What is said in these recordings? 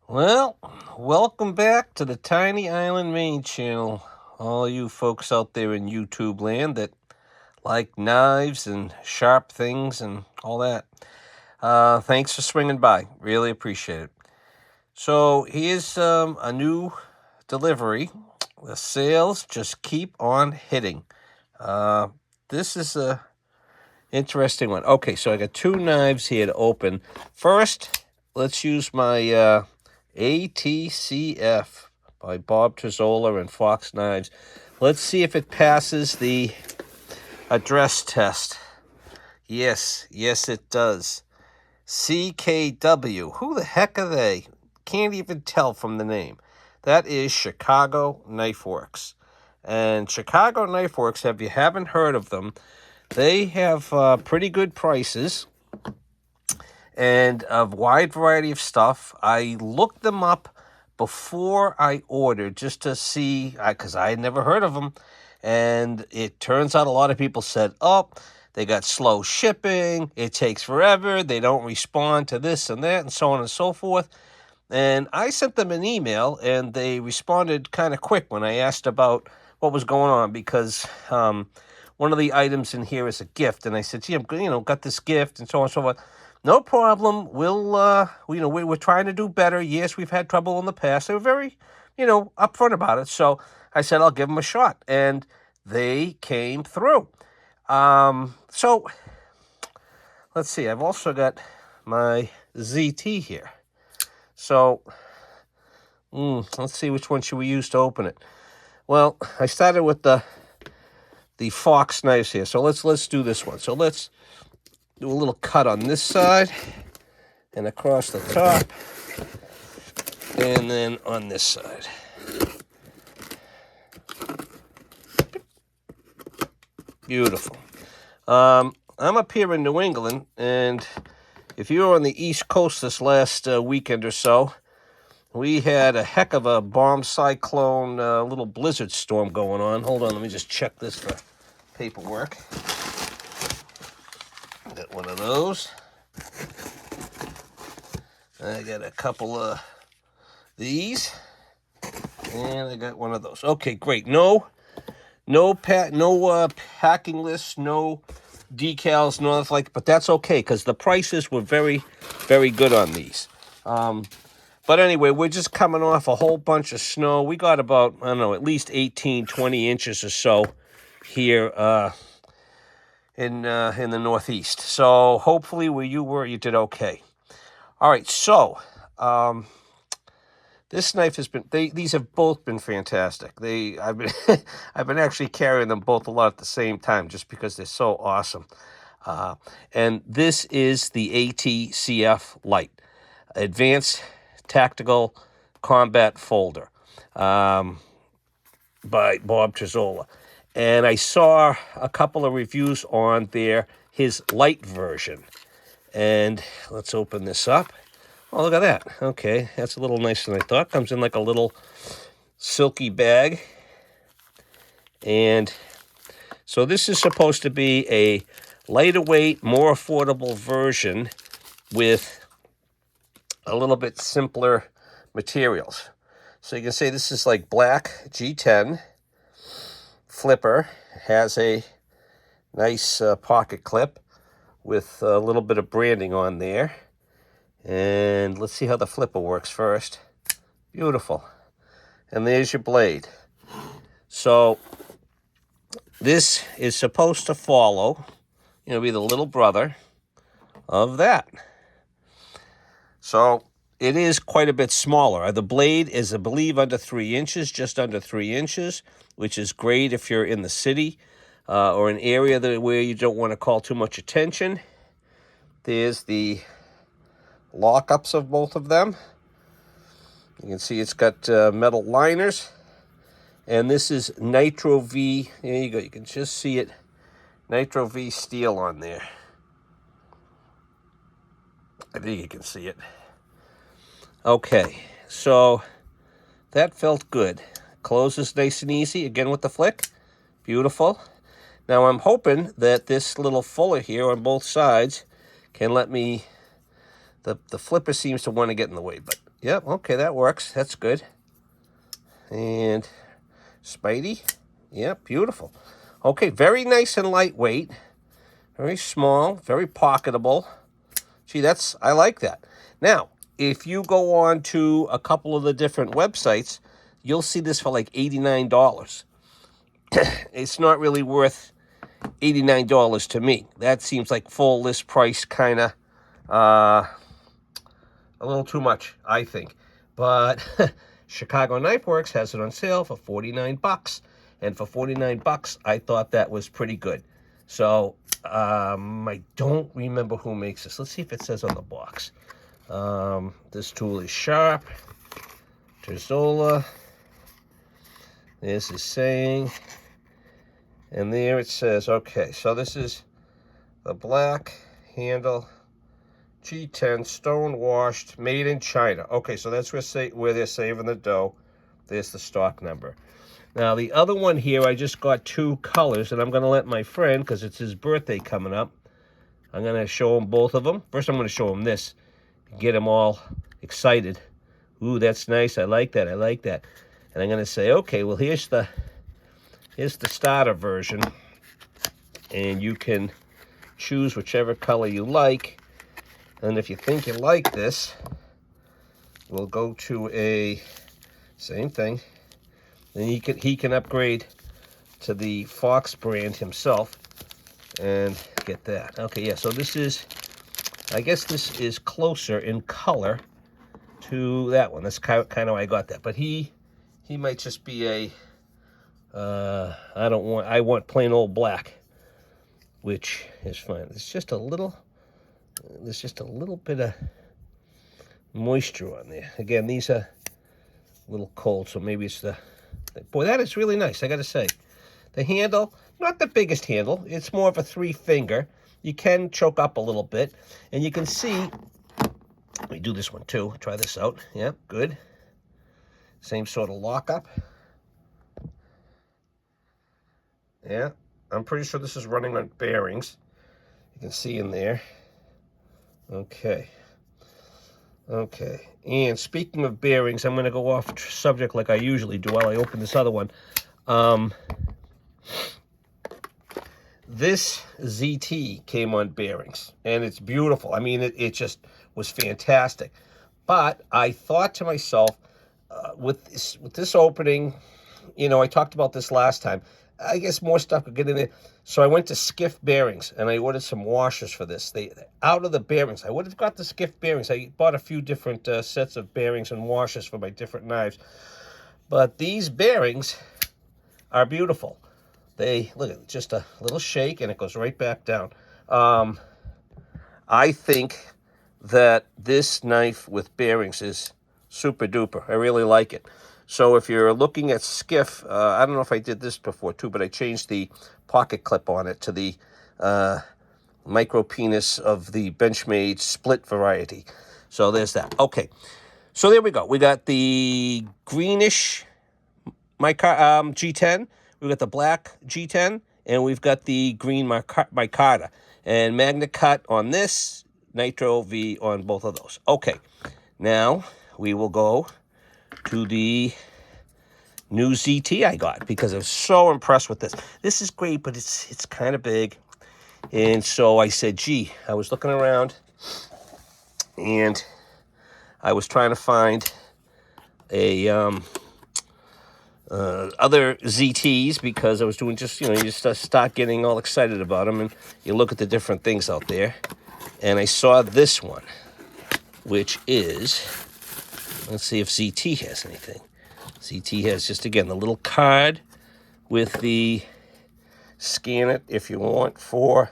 Well, welcome back to the Tiny Island Main channel. All you folks out there in YouTube land that like knives and sharp things and all that. Thanks for swinging by. Really appreciate it. So here's a new delivery. The sales just keep on hitting. This is a interesting one. Okay, so I got two knives here to open. First, let's use my ATCF by Bob Terzola and Fox Knives. Let's see if it passes the address test. Yes, it does. CKW. Who the heck are they? Can't even tell from the name. That is Chicago Knife Works. And Chicago Knife Works, if you haven't heard of them, they have pretty good prices and a wide variety of stuff. I looked them up before I ordered just to see, because I had never heard of them. And it turns out a lot of people said, oh, they got slow shipping, it takes forever, they don't respond to this and that, and so on and so forth. And I sent them an email, and they responded kind of quick when I asked about what was going on, because one of the items in here is a gift. And I said, gee, I'm got this gift, and so on and so forth. No problem. We're trying to do better. Yes, we've had trouble in the past. They were very, upfront about it. So I said, I'll give them a shot. And they came through. So let's see. I've also got my ZT here. So let's see, which one should we use to open it? Well, I started with the Fox knives here. So let's do this one. So let's do a little cut on this side and across the top, and then on this side. Beautiful. I'm up here in New England, and if you were on the East Coast this last weekend or so, we had a heck of a bomb cyclone, little blizzard storm going on. Hold on, let me just check this for paperwork. Got one of those. I got a couple of these, and I got one of those. Okay, great. No packing lists, no decals, no nothing like. But that's okay, because the prices were very, very good on these. But anyway, we're just coming off a whole bunch of snow. We got about, I don't know, at least 18, 20 inches or so here in the Northeast. So hopefully where you were, you did okay. All right, so this knife has been, these have both been fantastic. I've been actually carrying them both a lot at the same time just because they're so awesome. And this is the ATCF Lite, Advanced Tactical Combat Folder, by Bob Terzola. And I saw a couple of reviews on his light version. And let's open this up. Oh, look at that. Okay, that's a little nicer than I thought. Comes in like a little silky bag. And so this is supposed to be a lighter weight, more affordable version with a little bit simpler materials. So you can say this is like black G10 flipper. Has a nice pocket clip with a little bit of branding on there. And let's see how the flipper works first. Beautiful. And there's your blade. So this is supposed to follow, be the little brother of that. So it is quite a bit smaller. The blade is, I believe, under 3 inches, just under 3 inches, which is great if you're in the city or an area where you don't want to call too much attention. There's the lockups of both of them. You can see it's got metal liners. And this is Nitro V. There you go. You can just see it. Nitro V steel on there. I think you can see it. Okay, so that felt good. Closes nice and easy, again with the flick. Beautiful. Now I'm hoping that this little fuller here on both sides can let me, the flipper seems to want to get in the way, but Yep, okay, that works. That's good. And Spidey. Yep, beautiful. Okay, very nice and lightweight. Very small, very pocketable. Gee, I like that. Now, if you go on to a couple of the different websites, you'll see this for like $89. It's not really worth $89 to me. That seems like full list price, kind of a little too much, I think. But Chicago Knife Works has it on sale for $49. And for $49, I thought that was pretty good. So I don't remember who makes this. Let's see if it says on the box. This tool is Sharp, Terzola. This is saying, and there it says, okay, so this is the black handle G10 stone washed, made in China. Okay, so that's where they're saving the dough. There's the stock number. Now, the other one here, I just got two colors, and I'm going to let my friend, because it's his birthday coming up, I'm going to show him both of them. First, I'm going to show him this, get him all excited. Ooh, that's nice. I like that. I like that. And I'm going to say, okay, well, here's the starter version, and you can choose whichever color you like. And if you think you like this, we'll go to a same thing. Then he can upgrade to the Fox brand himself and get that. Okay, yeah, so this is, I guess this is closer in color to that one. That's kind of why I got that. But he might just be a, I want plain old black, which is fine. There's just a little bit of moisture on there. Again, these are a little cold, so maybe it's the, boy, that is really nice, I gotta say. The handle, not the biggest handle. It's more of a 3-finger. You can choke up a little bit. And you can see, let me do this one too. Try this out. Yep, good. Same sort of lockup. Yeah, I'm pretty sure this is running on bearings. You can see in there. Okay. Okay. And speaking of bearings, I'm going to go off subject like I usually do while I open this other one. This ZT came on bearings, and it's beautiful. I mean, it just was fantastic. But I thought to myself, with this opening, you know, I talked about this last time. I guess more stuff could get in there. So I went to Skiff Bearings, and I ordered some washers for this. They out of the bearings. I would have got the Skiff Bearings. I bought a few different sets of bearings and washers for my different knives. But these bearings are beautiful. They, look at just a little shake, and it goes right back down. I think that this knife with bearings is super duper. I really like it. So if you're looking at Skiff, I don't know if I did this before too, but I changed the pocket clip on it to the micro penis of the Benchmade split variety. So there's that. Okay, so there we go. We got the greenish G10. We've got the black G10, and we've got the green micarta. And Magna Cut on this, Nitro V on both of those. Okay, now we will go to the new ZT I got because I was so impressed with this. This is great, but it's kind of big. And so I said, gee, I was looking around, and I was trying to find a other ZTs because I was doing just, you know, you just start getting all excited about them, and you look at the different things out there. And I saw this one, which is, let's see if ZT has anything. ZT has just, again, the little card with the scan it if you want for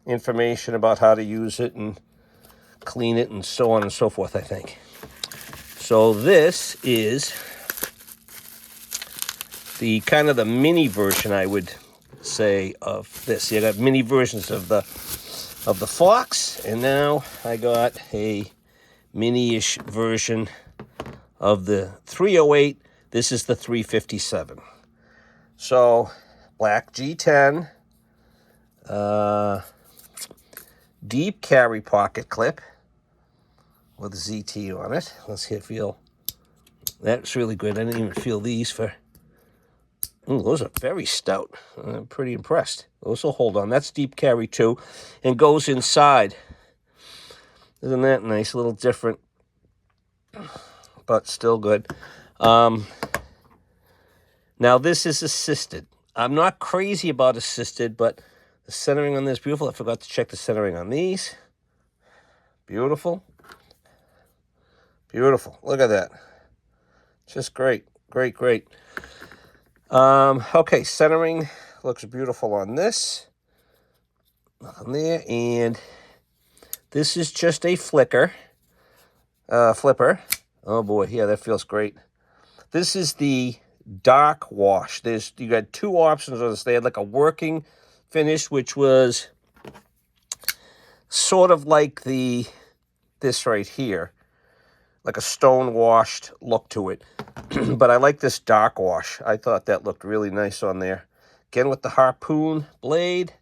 information about how to use it and clean it and so on and so forth, I think. So this is the kind of the mini version, I would say, of this. You got mini versions of the Fox, and now I got a mini-ish version of the 308. This is the 357. So black G10, deep carry pocket clip, with a ZT on it. Let's feel. That's really good. I didn't even feel these for... Ooh, those are very stout. I'm pretty impressed. Those will hold on. That's deep carry too, and goes inside. Isn't that nice? A little different, but still good. Now this is assisted. I'm not crazy about assisted, but the centering on this is beautiful. I forgot to check the centering on these. Beautiful. Beautiful. Look at that. Just great. Great, great. Okay, centering looks beautiful on this. On there, and this is just a flipper. Oh boy, yeah, that feels great. This is the dark wash. You got two options on this. They had like a working finish, which was sort of like this right here, like a stone washed look to it. But I like this dark wash. I thought that looked really nice on there. Again with the harpoon blade.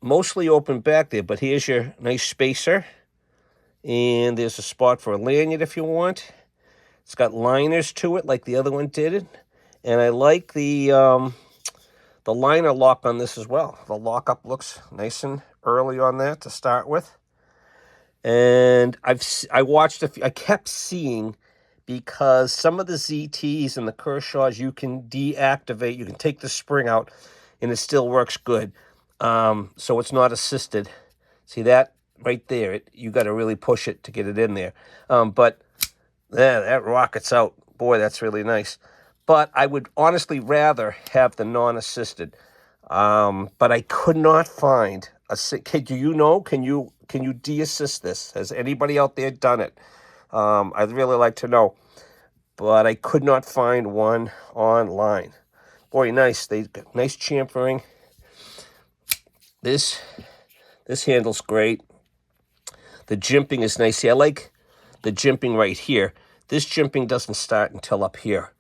Mostly open back there, but here's your nice spacer. And there's a spot for a lanyard if you want. It's got liners to it like the other one did. And I like the liner lock on this as well. The lockup looks nice and early on that to start with. And I kept seeing, because some of the ZTs and the Kershaws you can deactivate, you can take the spring out, and it still works good. So it's not assisted. See that right there? You got to really push it to get it in there. But yeah, that rockets out. Boy, that's really nice. But I would honestly rather have the non-assisted. But I could not find a. Do you know? Can you de-assist this? Has anybody out there done it? I'd really like to know. But I could not find one online. Boy, nice. They got nice chamfering. This handle's great. The jimping is nice. See, I like the jimping right here. This jimping doesn't start until up here.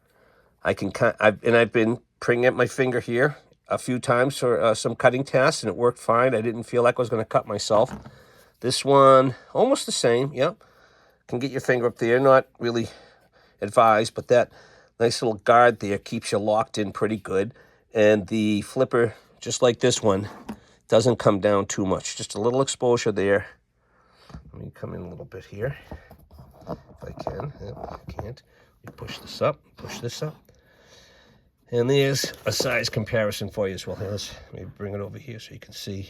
I've been bringing up my finger here a few times for some cutting tests, and it worked fine. I didn't feel like I was going to cut myself. This one, almost the same. Yep. Can get your finger up there. Not really advised, but that nice little guard there keeps you locked in pretty good. And the flipper, just like this one, doesn't come down too much. Just a little exposure there. Let me come in a little bit here, if I can. I can't. We push this up, push this up. And there's a size comparison for you as well. Here, let me bring it over here so you can see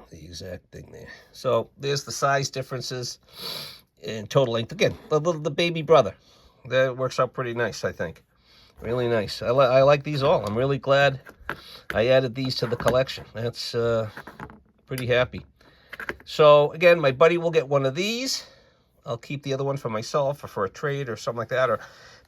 the exact thing there. So there's the size differences in total length. Again, the baby brother. That works out pretty nice, I think. Really nice. I like these all. I'm really glad I added these to the collection. That's pretty happy. So again, my buddy will get one of these. I'll keep the other one for myself or for a trade or something like that. Or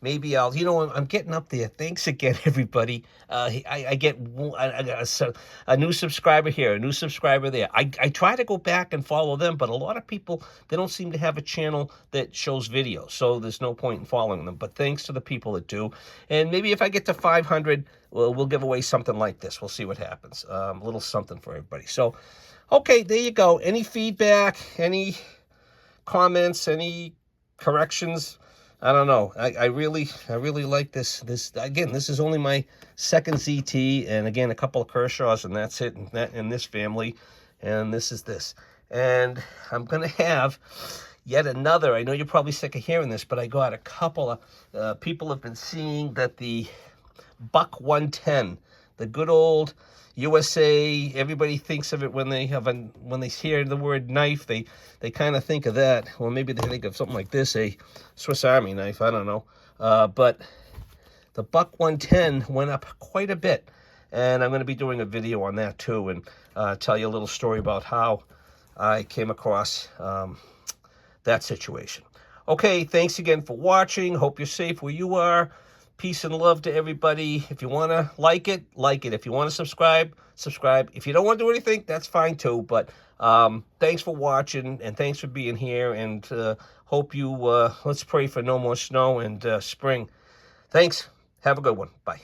maybe I'm getting up there. Thanks again, everybody. I get a new subscriber here, a new subscriber there. I try to go back and follow them, but a lot of people, they don't seem to have a channel that shows videos, so there's no point in following them. But thanks to the people that do. And maybe if I get to 500, we'll give away something like this. We'll see what happens. A little something for everybody. So, okay, there you go. Any feedback, any comments, any corrections? I don't know. I really like this. Again, this is only my second ZT, and again, a couple of Kershaws, and that's it. And that in this family, and this is this. And I'm gonna have yet another. I know you're probably sick of hearing this, but I got a couple of people have been seeing that the Buck 110, the good old USA, everybody thinks of it when they hear the word knife, they kind of think of that. Well, maybe they think of something like this, a Swiss Army knife, I don't know. But the Buck 110 went up quite a bit, and I'm going to be doing a video on that too, and tell you a little story about how I came across that situation. Okay, thanks again for watching. Hope you're safe where you are. Peace and love to everybody. If you want to like it, like it. If you want to subscribe, subscribe. If you don't want to do anything, that's fine too. But thanks for watching, and thanks for being here. And hope you, let's pray for no more snow and spring. Thanks. Have a good one. Bye.